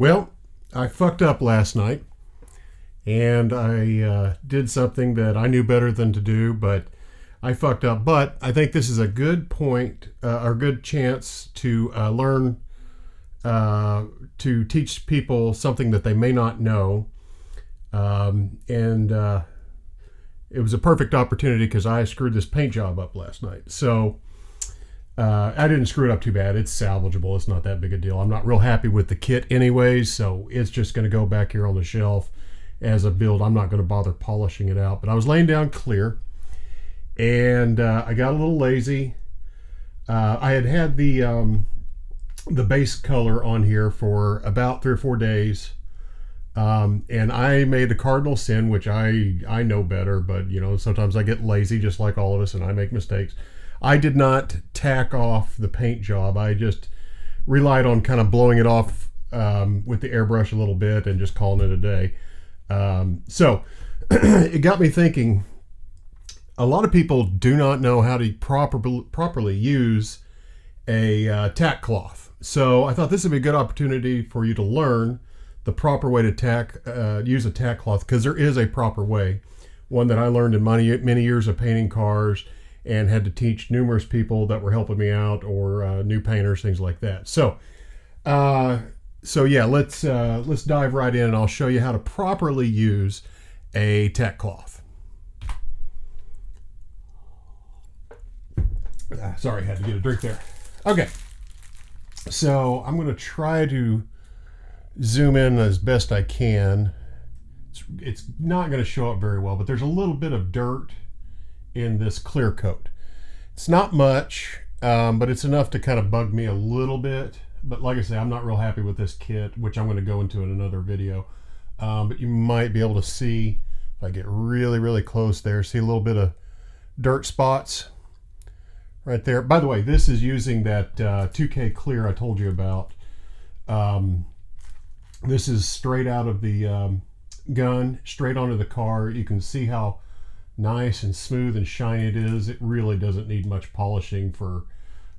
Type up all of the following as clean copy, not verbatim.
Well, I fucked up last night and I did something that I knew better than to do, but I fucked up. But I think this is a good point or good chance to learn to teach people something that they may not know. And it was a perfect opportunity because I screwed this paint job up last night. So I didn't screw it up too bad. It's salvageable. It's not that big a deal. I'm not real happy with the kit anyways, so it's just going to go back here on the shelf as a build. I'm not going to bother polishing it out. But I was laying down clear, and I got a little lazy. I had the base color on here for about 3 or 4 days, and I made a cardinal sin, which I know better, but sometimes I get lazy, just like all of us, and I make mistakes. I did not tack off the paint job. I just relied on kind of blowing it off with the airbrush a little bit and just calling it a day. So it got me thinking, a lot of people do not know how to properly use a tack cloth. So I thought this would be a good opportunity for you to learn the proper way to use a tack cloth, because there is a proper way. One that I learned in many years of painting cars, and had to teach numerous people that were helping me out, or new painters, things like that. So yeah, let's dive right in, and I'll show you how to properly use a tack cloth. Sorry, had to get a drink there. Okay, so I'm going to try to zoom in as best I can. It's not going to show up very well, but there's a little bit of dirt in this clear coat. It's not much, but it's enough to kind of bug me a little bit. But like I say, I'm not real happy with this kit, which I'm going to go into in another video. But you might be able to see, if I get really close there, see a little bit of dirt spots right there. By the way, this is using that 2K clear I told you about. This is straight out of the gun, straight onto the car. You can see how nice and smooth and shiny it is. It really doesn't need much polishing for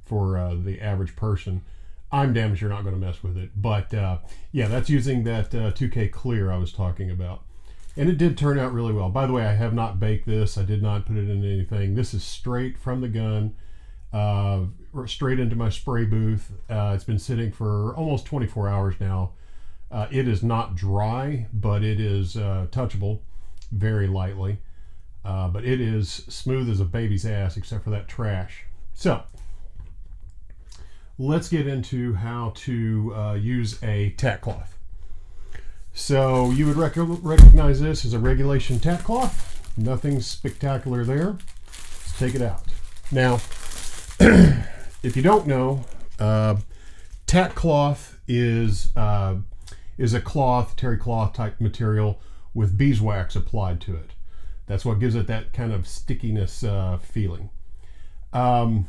the average person. I'm damn sure not going to mess with it, but yeah, that's using that 2K clear I was talking about, and it did turn out really well. By the way, I have not baked this. I did not put it in anything. This is straight from the gun, straight into my spray booth. It's been sitting for almost 24 hours now. It is not dry, but it is touchable very lightly. But it is smooth as a baby's ass, except for that trash. So let's get into how to use a tack cloth. So you would recognize this as a regulation tack cloth. Nothing spectacular there. Let's take it out. Now, if you don't know, tack cloth is a cloth, terry cloth type material with beeswax applied to it. That's what gives it that kind of stickiness feeling. I'm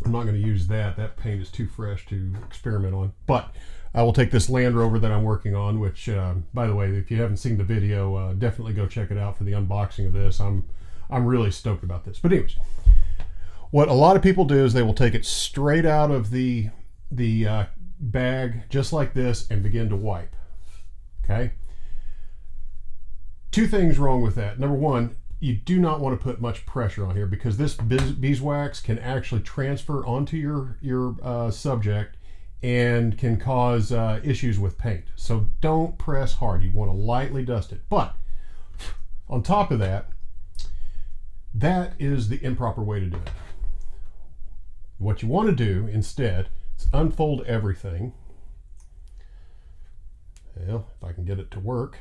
not going to use that. That paint is too fresh to experiment on. But I will take this Land Rover that I'm working on, which, by the way, if you haven't seen the video, definitely go check it out for the unboxing of this. I'm really stoked about this. But anyways, what a lot of people do is they will take it straight out of the bag, just like this, and begin to wipe. Okay? Two things wrong with that. Number one, you do not want to put much pressure on here, because this beeswax can actually transfer onto your subject and can cause issues with paint. So don't press hard. You want to lightly dust it. But on top of that, that is the improper way to do it. What you want to do instead is unfold everything. Well, if I can get it to work.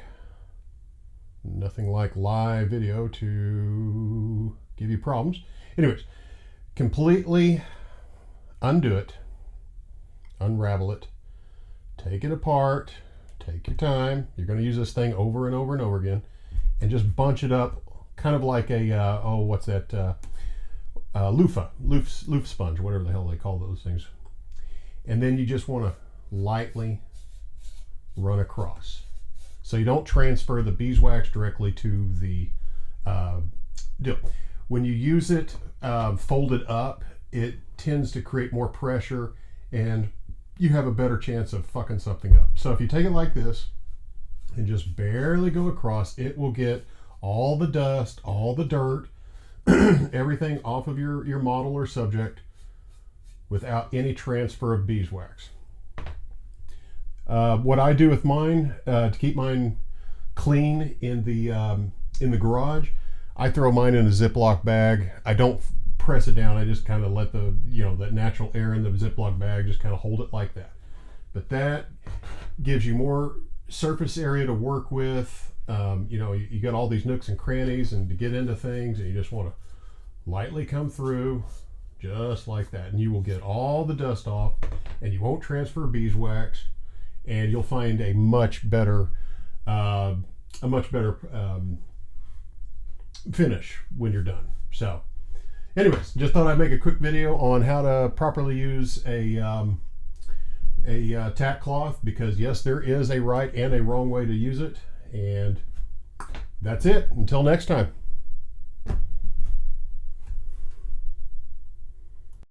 Nothing like live video to give you problems. Anyways, completely undo it, unravel it, take it apart, take your time. You're going to use this thing over and over and over again, and just bunch it up, kind of like a, what's that, loofah sponge, whatever the hell they call those things. And then you just want to lightly run across. So you don't transfer the beeswax directly to the deal. When you use it folded up, it tends to create more pressure and you have a better chance of fucking something up. So if you take it like this and just barely go across, it will get all the dust, all the dirt, everything off of your model or subject without any transfer of beeswax. What I do with mine to keep mine clean in the garage, I throw mine in a Ziploc bag. I don't press it down. I just kind of let the that natural air in the Ziploc bag just kind of hold it like that. But that gives you more surface area to work with. You got all these nooks and crannies and to get into things, and you just want to lightly come through just like that, and you will get all the dust off, and you won't transfer beeswax, and you'll find a much better finish when you're done. So anyways, just thought I'd make a quick video on how to properly use a tack cloth, because yes, there is a right and a wrong way to use it. And that's it. Until next time.